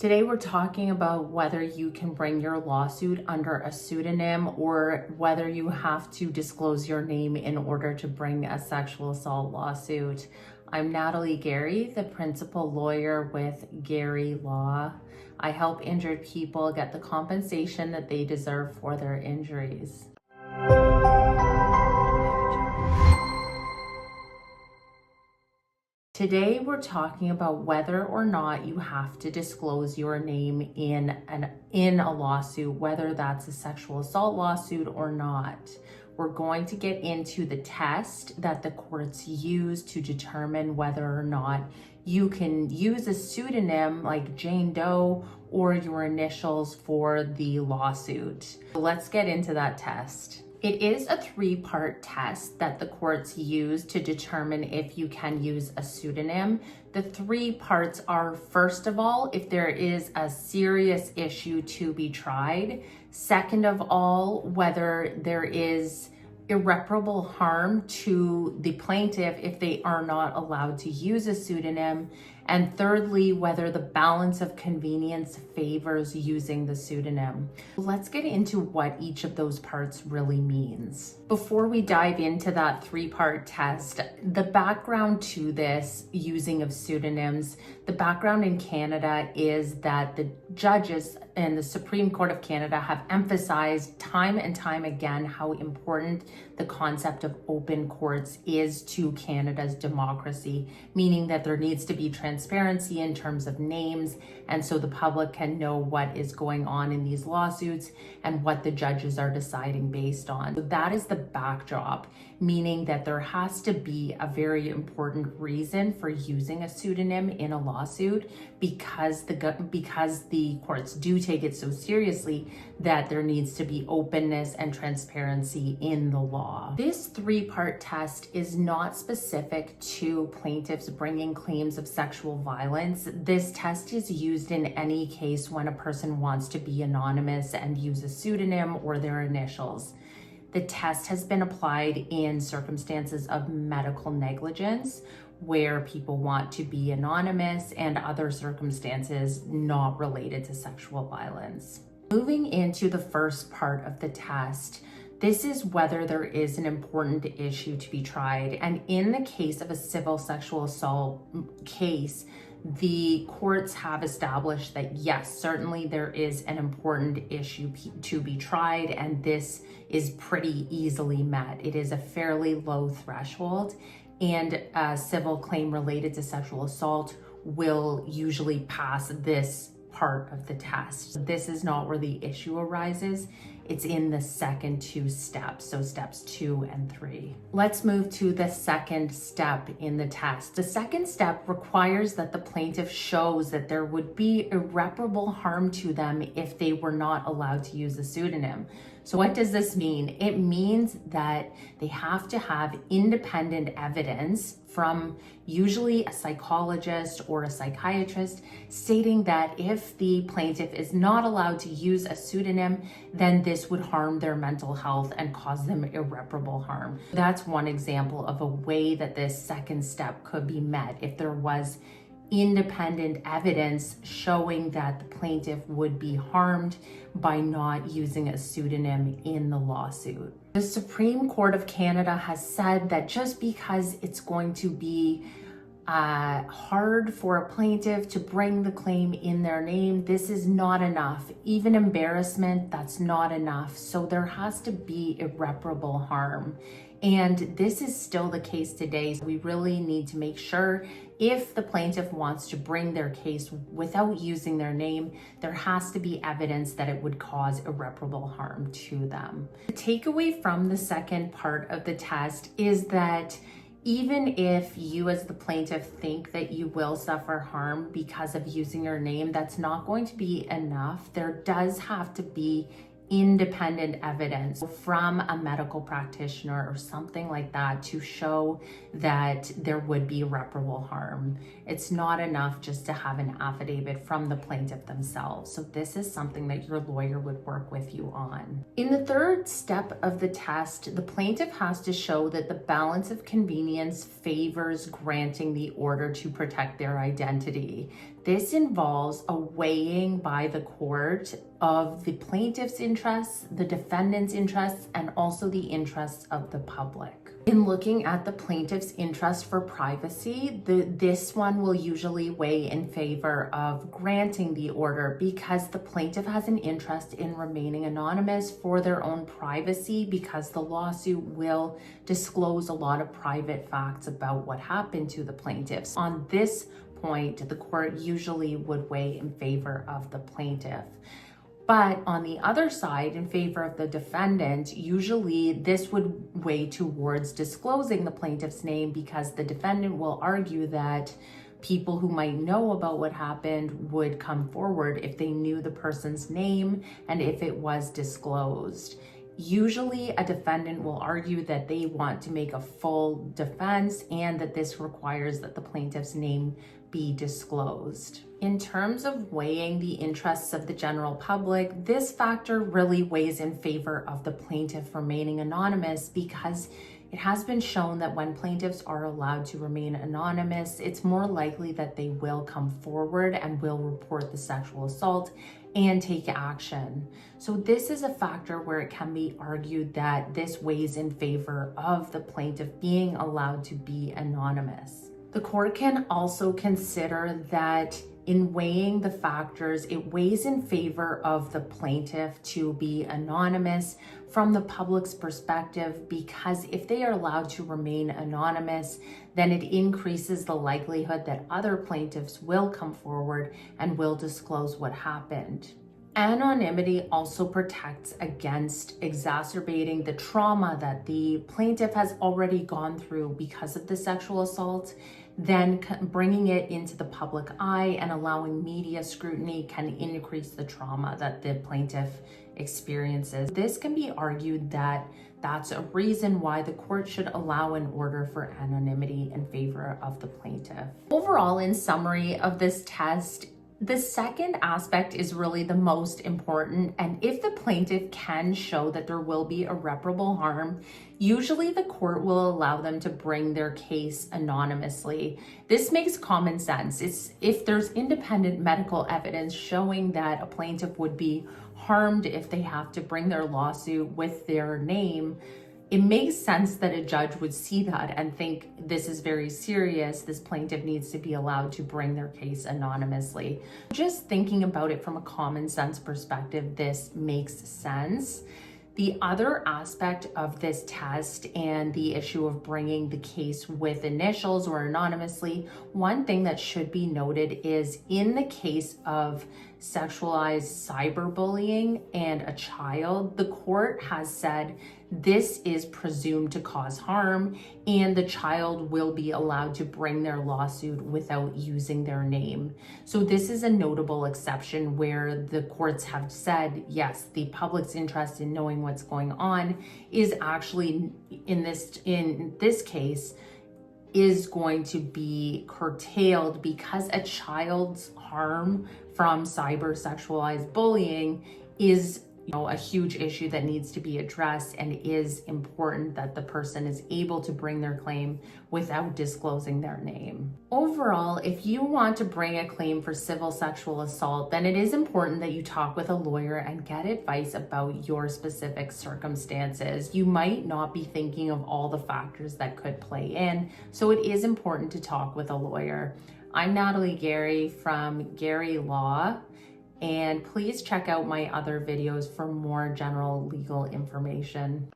Today we're talking about whether you can bring your lawsuit under a pseudonym or whether you have to disclose your name in order to bring a sexual assault lawsuit. I'm Natalie Gerry, the principal lawyer with Gerry Law. I help injured people get the compensation that they deserve for their injuries. Today, we're talking about whether or not you have to disclose your name in a lawsuit, whether that's a sexual assault lawsuit or not. We're going to get into the test that the courts use to determine whether or not you can use a pseudonym like Jane Doe or your initials for the lawsuit. Let's get into that test. It is a three-part test that the courts use to determine if you can use a pseudonym. The three parts are, first of all, if there is a serious issue to be tried. Second of all, whether there is irreparable harm to the plaintiff if they are not allowed to use a pseudonym. And thirdly, whether the balance of convenience favors using the pseudonym. Let's get into what each of those parts really means. Before we dive into that three-part test, the background to this using of pseudonyms, the background in Canada is that the judges in the Supreme Court of Canada have emphasized time and time again how important the concept of open courts is to Canada's democracy, meaning that there needs to be transparency in terms of names, and so the public can know what is going on in these lawsuits and what the judges are deciding based on. So that is the backdrop, meaning that there has to be a very important reason for using a pseudonym in a lawsuit because the courts do take it so seriously that there needs to be openness and transparency in the law. This three-part test is not specific to plaintiffs bringing claims of sexual violence. This test is used in any case when a person wants to be anonymous and use a pseudonym or their initials. The test has been applied in circumstances of medical negligence, where people want to be anonymous, and other circumstances not related to sexual violence. Moving into the first part of the test, this is whether there is an important issue to be tried. And in the case of a civil sexual assault case, the courts have established that yes, certainly there is an important issue to be tried, and this is pretty easily met. It is a fairly low threshold, and a civil claim related to sexual assault will usually pass this part of the test. This is not where the issue arises. It's in the second two steps, so steps 2 and 3. Let's move to the second step in the test. The second step requires that the plaintiff shows that there would be irreparable harm to them if they were not allowed to use a pseudonym. So what does this mean? It means that they have to have independent evidence from usually a psychologist or a psychiatrist stating that if the plaintiff is not allowed to use a pseudonym, then this would harm their mental health and cause them irreparable harm. That's one example of a way that this second step could be met if there was independent evidence showing that the plaintiff would be harmed by not using a pseudonym in the lawsuit. The Supreme Court of Canada has said that just because it's going to be hard for a plaintiff to bring the claim in their name, this is not enough. Even embarrassment, that's not enough. So there has to be irreparable harm. And this is still the case today. So we really need to make sure if the plaintiff wants to bring their case without using their name, there has to be evidence that it would cause irreparable harm to them. The takeaway from the second part of the test is that even if you as the plaintiff think that you will suffer harm because of using your name, that's not going to be enough. There does have to be independent evidence from a medical practitioner or something like that to show that there would be irreparable harm. It's not enough just to have an affidavit from the plaintiff themselves. So this is something that your lawyer would work with you on. In the third step of the test, the plaintiff has to show that the balance of convenience favors granting the order to protect their identity. This involves a weighing by the court of the plaintiff's interests, the defendant's interests, and also the interests of the public. In looking at the plaintiff's interest for privacy, this one will usually weigh in favor of granting the order because the plaintiff has an interest in remaining anonymous for their own privacy, because the lawsuit will disclose a lot of private facts about what happened to the plaintiffs. On this point, the court usually would weigh in favor of the plaintiff. But on the other side, in favor of the defendant, usually this would weigh towards disclosing the plaintiff's name, because the defendant will argue that people who might know about what happened would come forward if they knew the person's name and if it was disclosed. Usually a defendant will argue that they want to make a full defense and that this requires that the plaintiff's name be disclosed. In terms of weighing the interests of the general public, this factor really weighs in favor of the plaintiff remaining anonymous, because it has been shown that when plaintiffs are allowed to remain anonymous, it's more likely that they will come forward and will report the sexual assault and take action. So this is a factor where it can be argued that this weighs in favor of the plaintiff being allowed to be anonymous. The court can also consider that in weighing the factors, it weighs in favor of the plaintiff to be anonymous from the public's perspective, because if they are allowed to remain anonymous, then it increases the likelihood that other plaintiffs will come forward and will disclose what happened. Anonymity also protects against exacerbating the trauma that the plaintiff has already gone through because of the sexual assault. Then bringing it into the public eye and allowing media scrutiny can increase the trauma that the plaintiff experiences. This can be argued that that's a reason why the court should allow an order for anonymity in favor of the plaintiff. Overall, in summary of this test, the second aspect is really the most important, and if the plaintiff can show that there will be irreparable harm, usually the court will allow them to bring their case anonymously. This makes common sense. If there's independent medical evidence showing that a plaintiff would be harmed if they have to bring their lawsuit with their name, it makes sense that a judge would see that and think this is very serious. This plaintiff needs to be allowed to bring their case anonymously. Just thinking about it from a common sense perspective, this makes sense. The other aspect of this test and the issue of bringing the case with initials or anonymously, one thing that should be noted is in the case of sexualized cyberbullying and a child, the court has said this is presumed to cause harm and the child will be allowed to bring their lawsuit without using their name. So this is a notable exception where the courts have said, yes, the public's interest in knowing what's going on is actually in this case is going to be curtailed because a child's harm from cyber sexualized bullying is a huge issue that needs to be addressed, and it is important that the person is able to bring their claim without disclosing their name. Overall, if you want to bring a claim for civil sexual assault, then it is important that you talk with a lawyer and get advice about your specific circumstances. You might not be thinking of all the factors that could play in, so it is important to talk with a lawyer. I'm Natalie Gerry from Gerry Law, and please check out my other videos for more general legal information.